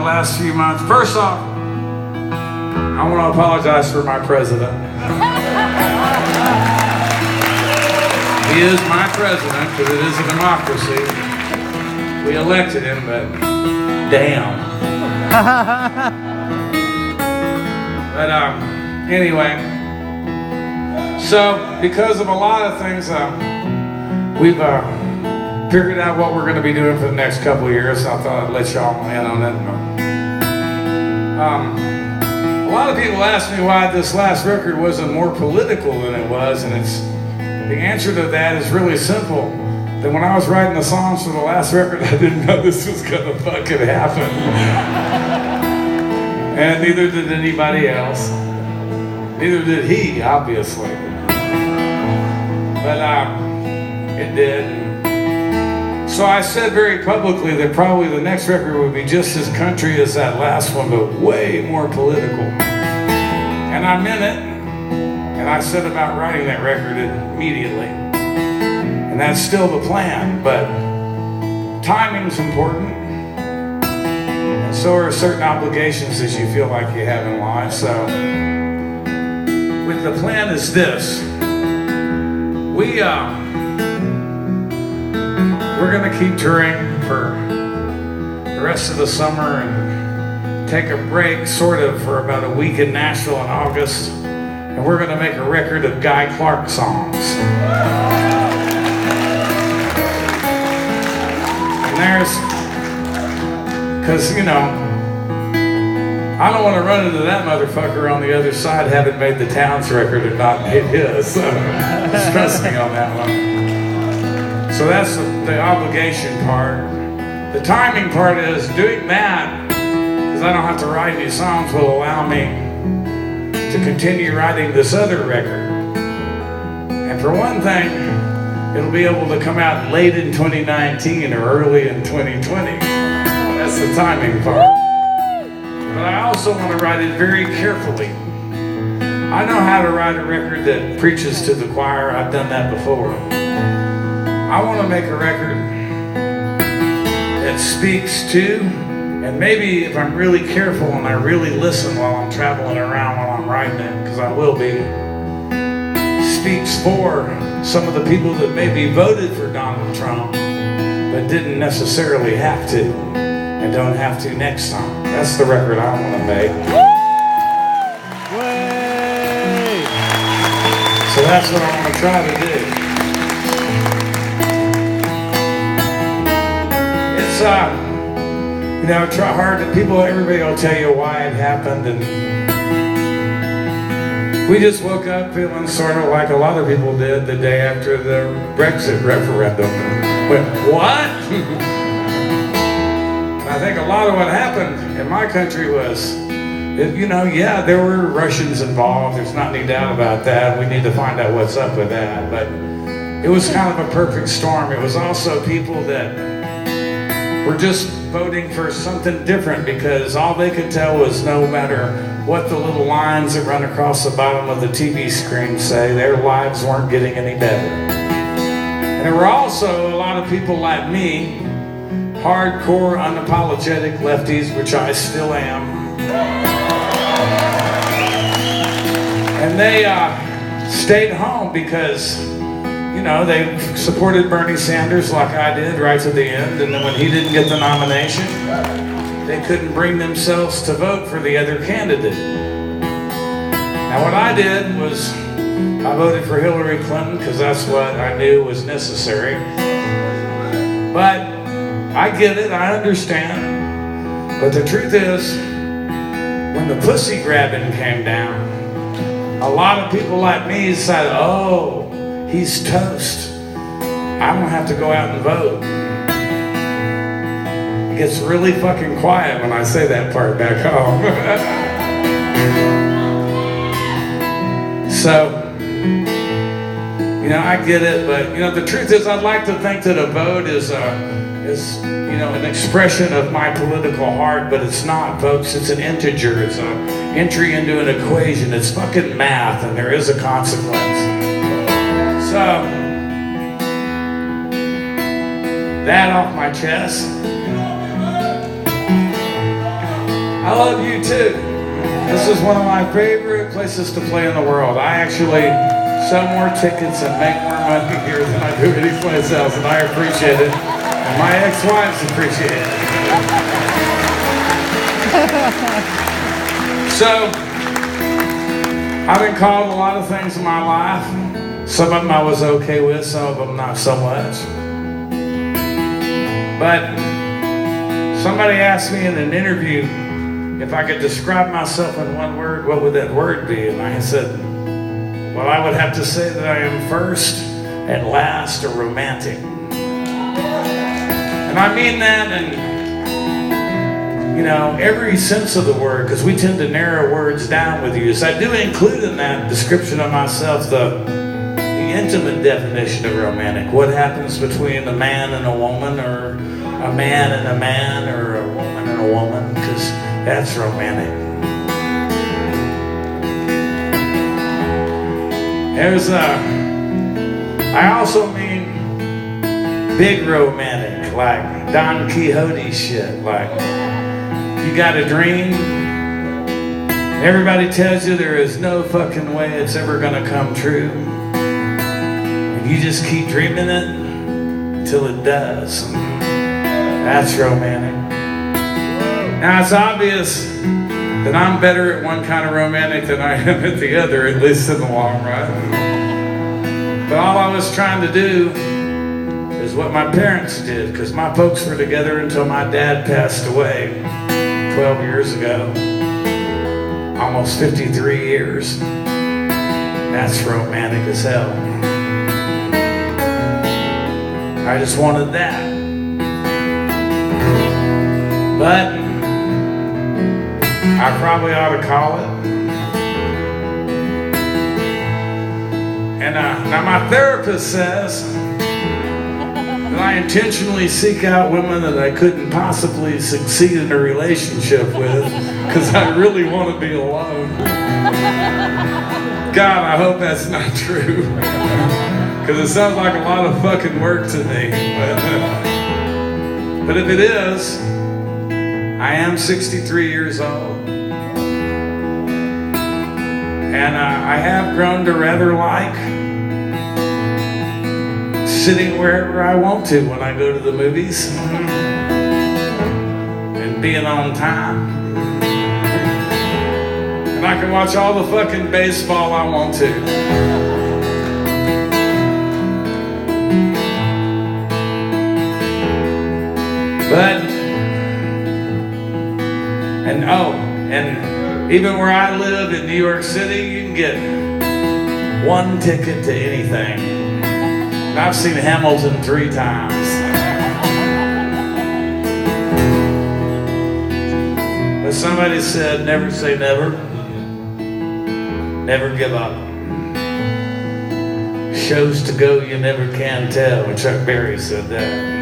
last few months. First off, I want to apologize for my president. He is my president because it is a democracy. We elected him, but damn. But anyway, so because of a lot of things, we've figured out what we're going to be doing for the next couple of years. So I thought I'd let y'all in on it. A lot of people ask me why this last record wasn't more political than it was, and the answer to that is really simple. That when I was writing the songs for the last record, I didn't know this was gonna fucking happen. And neither did anybody else. Neither did he, obviously. But it did. So I said very publicly that probably the next record would be just as country as that last one, but way more political. And I meant it. And I set about writing that record immediately. And that's still the plan, but timing's important. And so are certain obligations that you feel like you have in life. So the plan is this. We're gonna keep touring for the rest of the summer and take a break sort of for about a week in Nashville in August. And we're gonna make a record of Guy Clark songs. Because, you know, I don't want to run into that motherfucker on the other side having made the Towns record and not made his. So just trust me on that one. So that's the obligation part. The timing part is doing that, because I don't have to write any songs, will allow me to continue writing this other record. And for one thing, it'll be able to come out late in 2019 or early in 2020. That's the timing part. But I also want to write it very carefully. I know how to write a record that preaches to the choir. I've done that before. I want to make a record that speaks to, and maybe if I'm really careful and I really listen while I'm traveling around while I'm writing it, because I will be, speaks for some of the people that maybe voted for Donald Trump but didn't necessarily have to and don't have to next time. That's the record I want to make. So that's what I want to try to do. It's you know, try hard. Everybody will tell you why it happened, and we just woke up feeling sort of like a lot of people did the day after the Brexit referendum. Went, what? I think a lot of what happened in my country was, you know, yeah, there were Russians involved. There's not any doubt about that. We need to find out what's up with that. But it was kind of a perfect storm. It was also people that were just voting for something different because all they could tell was no matter what the little lines that run across the bottom of the TV screen say, their lives weren't getting any better. And there were also a lot of people like me, hardcore, unapologetic lefties, which I still am. And they stayed home because, you know, they supported Bernie Sanders like I did right to the end. And then when he didn't get the nomination, they couldn't bring themselves to vote for the other candidate. Now what I did was I voted for Hillary Clinton because that's what I knew was necessary. But I get it, I understand. But the truth is, when the pussy grabbing came down, a lot of people like me said, oh, he's toast. I don't have to go out and vote. It gets really fucking quiet when I say that part back home. So, you know, I get it, but, you know, the truth is I'd like to think that a vote is you know, an expression of my political heart, but it's not, folks. It's an integer. It's an entry into an equation. It's fucking math, and there is a consequence. So, that off my chest. I love you too. This is one of my favorite places to play in the world. I actually sell more tickets and make more money here than I do any place else, and I appreciate it. And my ex-wives appreciate it. So, I've been called a lot of things in my life. Some of them I was okay with, some of them not so much. But somebody asked me in an interview if I could describe myself in one word, what would that word be? And I said, well, I would have to say that I am first and last a romantic. And I mean that in, you know, every sense of the word, because we tend to narrow words down with use. I do include in that description of myself the intimate definition of romantic. What happens between a man and a woman, or a man and a man, or a woman and a woman, because that's romantic. I also mean big romantic, like Don Quixote shit, like you got a dream, everybody tells you there is no fucking way it's ever gonna come true, and you just keep dreaming it until it does. That's romantic. Now it's obvious that I'm better at one kind of romantic than I am at the other, at least in the long run. But all I was trying to do is what my parents did, because my folks were together until my dad passed away 12 years ago. Almost 53 years. That's romantic as hell. I just wanted that. But I probably ought to call it. And now my therapist says that I intentionally seek out women that I couldn't possibly succeed in a relationship with, because I really want to be alone. God, I hope that's not true. Because it sounds like a lot of fucking work to me. But if it is, I am 63 years old. And I have grown to rather like sitting wherever I want to when I go to the movies. And being on time. And I can watch all the fucking baseball I want to. And even where I live in New York City, you can get one ticket to anything. And I've seen Hamilton 3 times. But somebody said, never say never. Never give up. Shows to go you never can tell. When Chuck Berry said that.